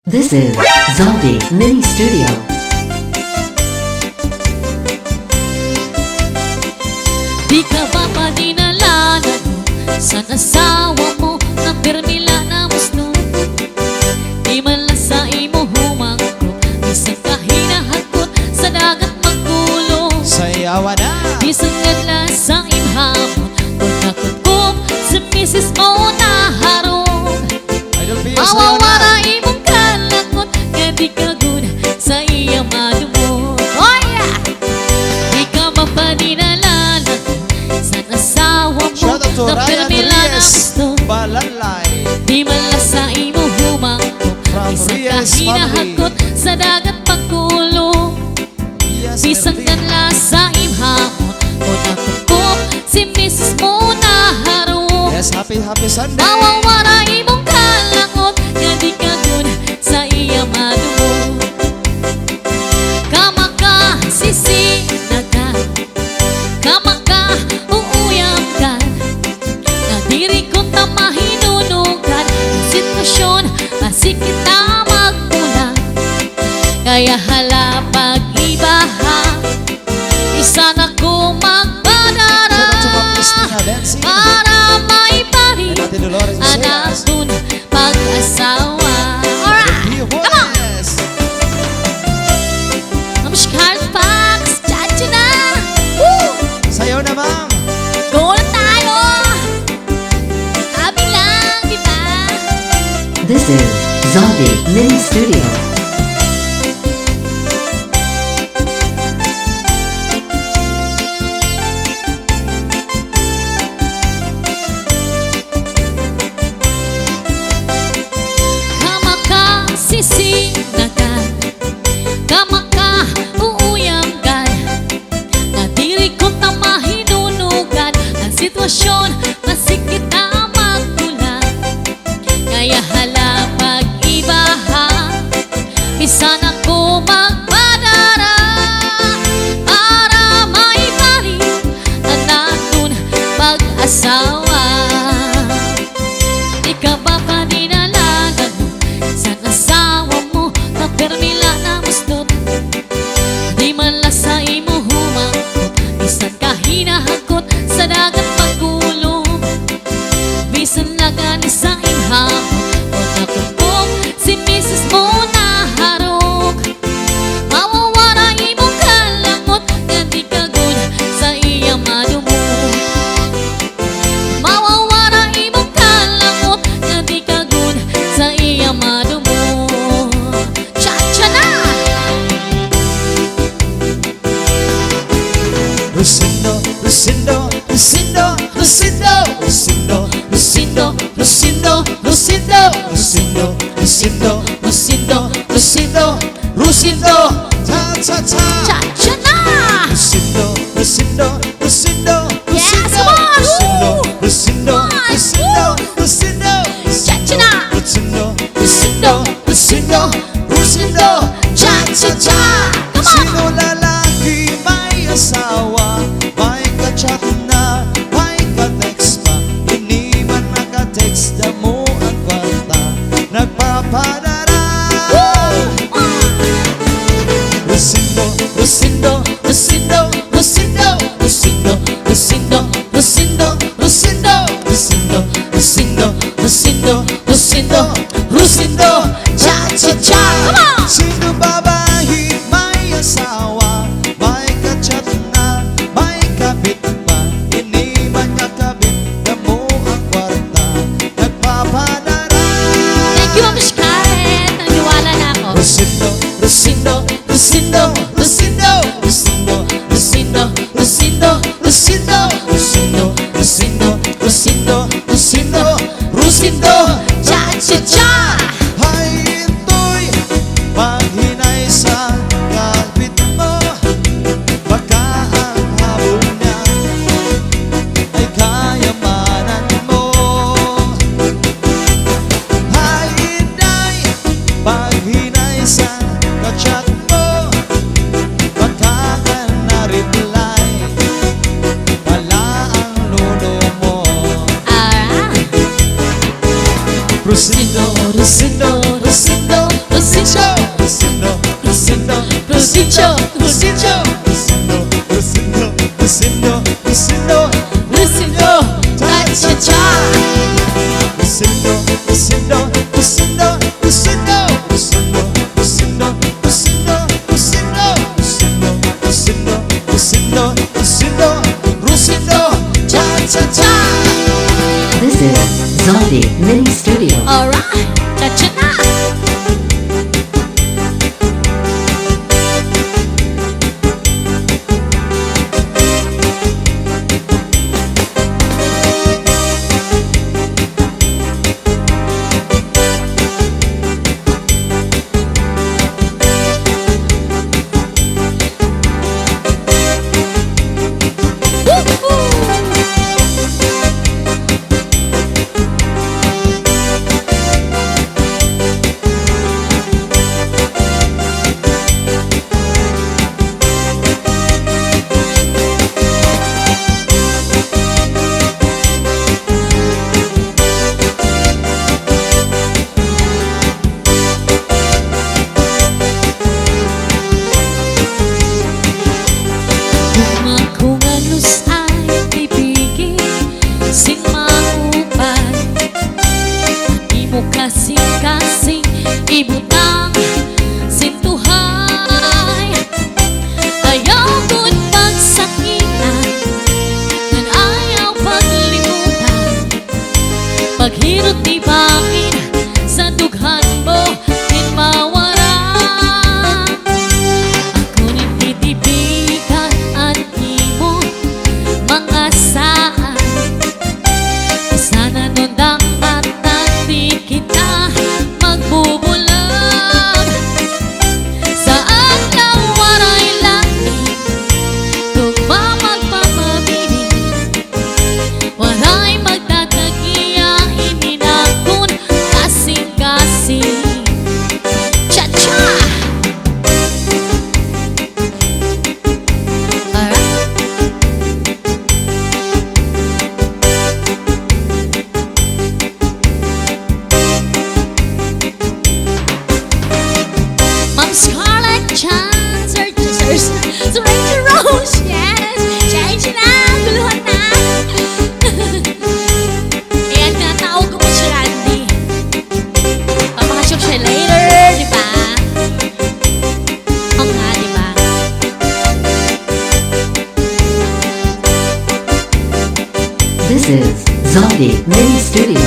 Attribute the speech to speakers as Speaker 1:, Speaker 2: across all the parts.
Speaker 1: This is Zaldi Mini Studio.
Speaker 2: Di ka ba paninalanan sa nasawa mo na permila na musno? Di man lang sa imo humangko, isang kahinahakot sa dagat magkulong.
Speaker 3: Sayawa na!
Speaker 2: Isang nagla sa imhamon, kung nakukup sa misis mo na harong.
Speaker 3: Idol Pio, sayawa na!
Speaker 2: Mawawara imong kalakot, nga di ka guna sa iyang madumot. Oh yeah! Di ka mapaninalanan sa nasawa mo
Speaker 3: Shout out to
Speaker 2: na
Speaker 3: Ryan
Speaker 2: permila na
Speaker 3: Reyes
Speaker 2: gusto.
Speaker 3: Balalay.
Speaker 2: Di man lang sa imo humangko,
Speaker 3: From
Speaker 2: isang
Speaker 3: Reyes
Speaker 2: kahinahakot sa dagat pagkulong.
Speaker 3: Yes,
Speaker 2: Bisang
Speaker 3: Mervin.
Speaker 2: kanla sa imhamon, o nakukup si misis mo na harong.
Speaker 3: Yes, happy Sunday!
Speaker 2: Mawawara imong kalakot, nga di ka guna sa iya madumot. Kamaka sisinagan, kamaka uuyamgan, na diri ko ta mahinunugan. Ang sitwasyon, basi kita magmulan. Kaya hala pag-ibaha, isa na ko magpadara.
Speaker 3: Shout out to Ma'am Christina Bensi.
Speaker 2: Para maibalik
Speaker 3: Ate Dolores
Speaker 2: anak
Speaker 3: Maceras.
Speaker 2: dun pag-asawa. Alright!
Speaker 3: Pio
Speaker 2: Come on!
Speaker 3: Juarez.
Speaker 2: Namaskar Fox! Chacha na! Woo!
Speaker 3: Sayaw na, ma'am!
Speaker 2: Go na tayo! Happy lang, di ba?
Speaker 1: This is Zaldi Mini Studio.
Speaker 2: Kamaka sisinagan, kamaka uuyamgan, na dili ko ta mahinunugan. Ang sitwasyon, masig kita magkulang. Kaya hala pag-ibaha, bisan ako magpadara. Para maibalik anak dun pag-asawa. Di ka ba paninalagan sa nasawa mo na permila na mustot? Di man lang sa imo humangko, bisan kahinahakot sa dagat pagkulong. Bisan lagan sa imhamon, o nakukup si misis mo na harong. Mawawara imong kalangot, nga di ka guna sa iyang madumot. Mawawara imong kalangot, nga di ka guna sa iyang madumot. Cha-cha na!
Speaker 3: Lucindo, Lucindo, Lucindo, Lucindo, Lucindo, Lucindo, Lucindo, Lucindo, Lucindo, Lucindo, Lucindo, Lucindo, Lucindo, cha cha cha.
Speaker 2: Cha-cha na!
Speaker 3: Lucindo, Lucindo, Lucindo,
Speaker 2: Yes,
Speaker 3: Lucindo,
Speaker 2: come on!
Speaker 3: Lucindo, Lucindo, Lucindo, Lucindo,
Speaker 2: Cha-cha na!
Speaker 3: Lucindo, Lucindo, Lucindo, Lucindo, cha cha cha.
Speaker 2: Come on!
Speaker 3: Sino lalaki may asawa, may ka-chat na, may ka-text pa, hindi man naka-text na mo ang kwarta, nagpapadara. Lucindo, Lucindo, Lucindo, Lucindo, Lucindo, Lucindo, Lucindo, Lucindo, Lucindo, Lucindo, Lucindo, Lucindo, Lucindo, cha cha cha.
Speaker 2: ibutang sintuhay. Ayaw ko't pagsakitan, ngan ayaw paglimutan. Paghirot ni bangin sa dughan mo, kinmawaran. Ako ning titibigan at imo mga saan. Sana nundang at di kita magbubulag. Saan lang waray langit, tugma magpapabili. Waray magtatagiya, hininakon kasing-kasing. Cha-cha! Alright. Ma'am Scarlett Johansson, Rachel Rose, yes, change na, guluhan na. Ayan, tinatawag ko po si Randy. Papakasok siya later, di ba? Oo nga, di ba?
Speaker 1: This is Zombie Mini Studio.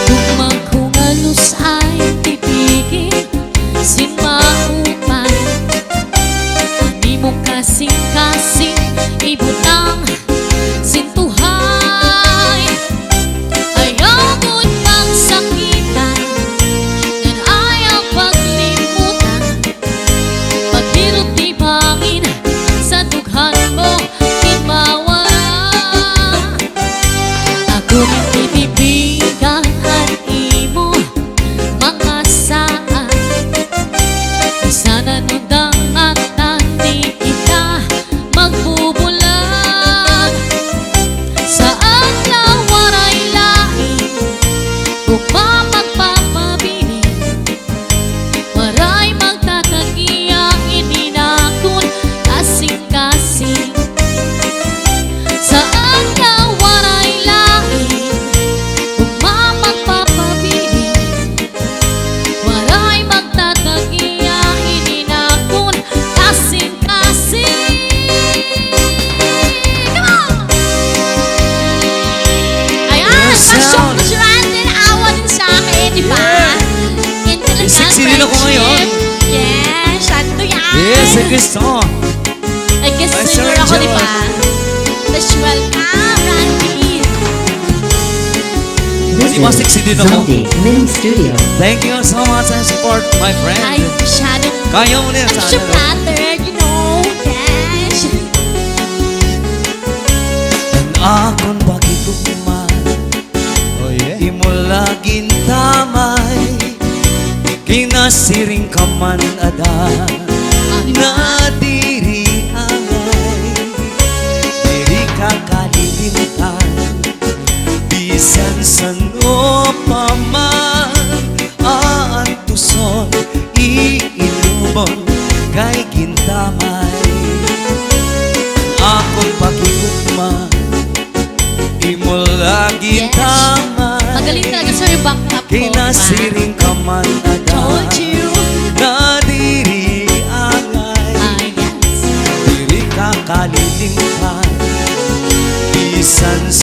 Speaker 2: Tugmang kung alus ay tibigin, sinmaupan. Ani mo kasing-kasing ibutang sintuhay. Ayaw ko't pagsakitan, ngan ayaw paglimutan. Paghirot ni bangin sa dughan mo, kinmawaran. Ako ning titibigan at imo mga saan. Sana nundang at di kita magbubulag. Saan lang waray lain, tugma magpapabili. Waray magtatagiya, ininakon kasing-kasing. Saan lang waray lain, tugma magpapabili. Waray magtatagiya, ininakon kasing-kasing. Come on! Ayan,
Speaker 3: Yes,
Speaker 2: pasok
Speaker 3: sound.
Speaker 2: ko si Randy, naawa din sa akin, di ba? Yan talaga,
Speaker 3: Sexy din ako
Speaker 2: friendship.
Speaker 3: ngayon.
Speaker 2: Yes, santo yan.
Speaker 3: Yes, si Cristo.
Speaker 2: I guess
Speaker 3: Ay,
Speaker 2: singer
Speaker 3: Sir
Speaker 2: ako, di ba?
Speaker 3: John.
Speaker 2: Let's welcome Randy.
Speaker 1: This
Speaker 3: Di ba sexy din
Speaker 1: is
Speaker 3: ako?
Speaker 1: Zombie Mini Studio.
Speaker 3: Thank you so much and support, my friend.
Speaker 2: Ay, masyadong,
Speaker 3: Kaya mo na yan
Speaker 2: I'm
Speaker 3: sa
Speaker 2: so
Speaker 3: ano.
Speaker 2: flattered, you know, yes.
Speaker 3: Ang akon pagituman,
Speaker 4: Oh yeah.
Speaker 3: imo laging tamay. Kinasiring ka man ada, na diri angay. Diri ka kalilimtan, bisan sa no pa man. Ang tuson, iinumon kay gintamay. Akong pagituman, imo lagi
Speaker 2: Yes.
Speaker 3: tamay.
Speaker 2: Magaling talaga, sir, yung back up ko.
Speaker 3: Kinasiring ka man ada,
Speaker 2: Told you.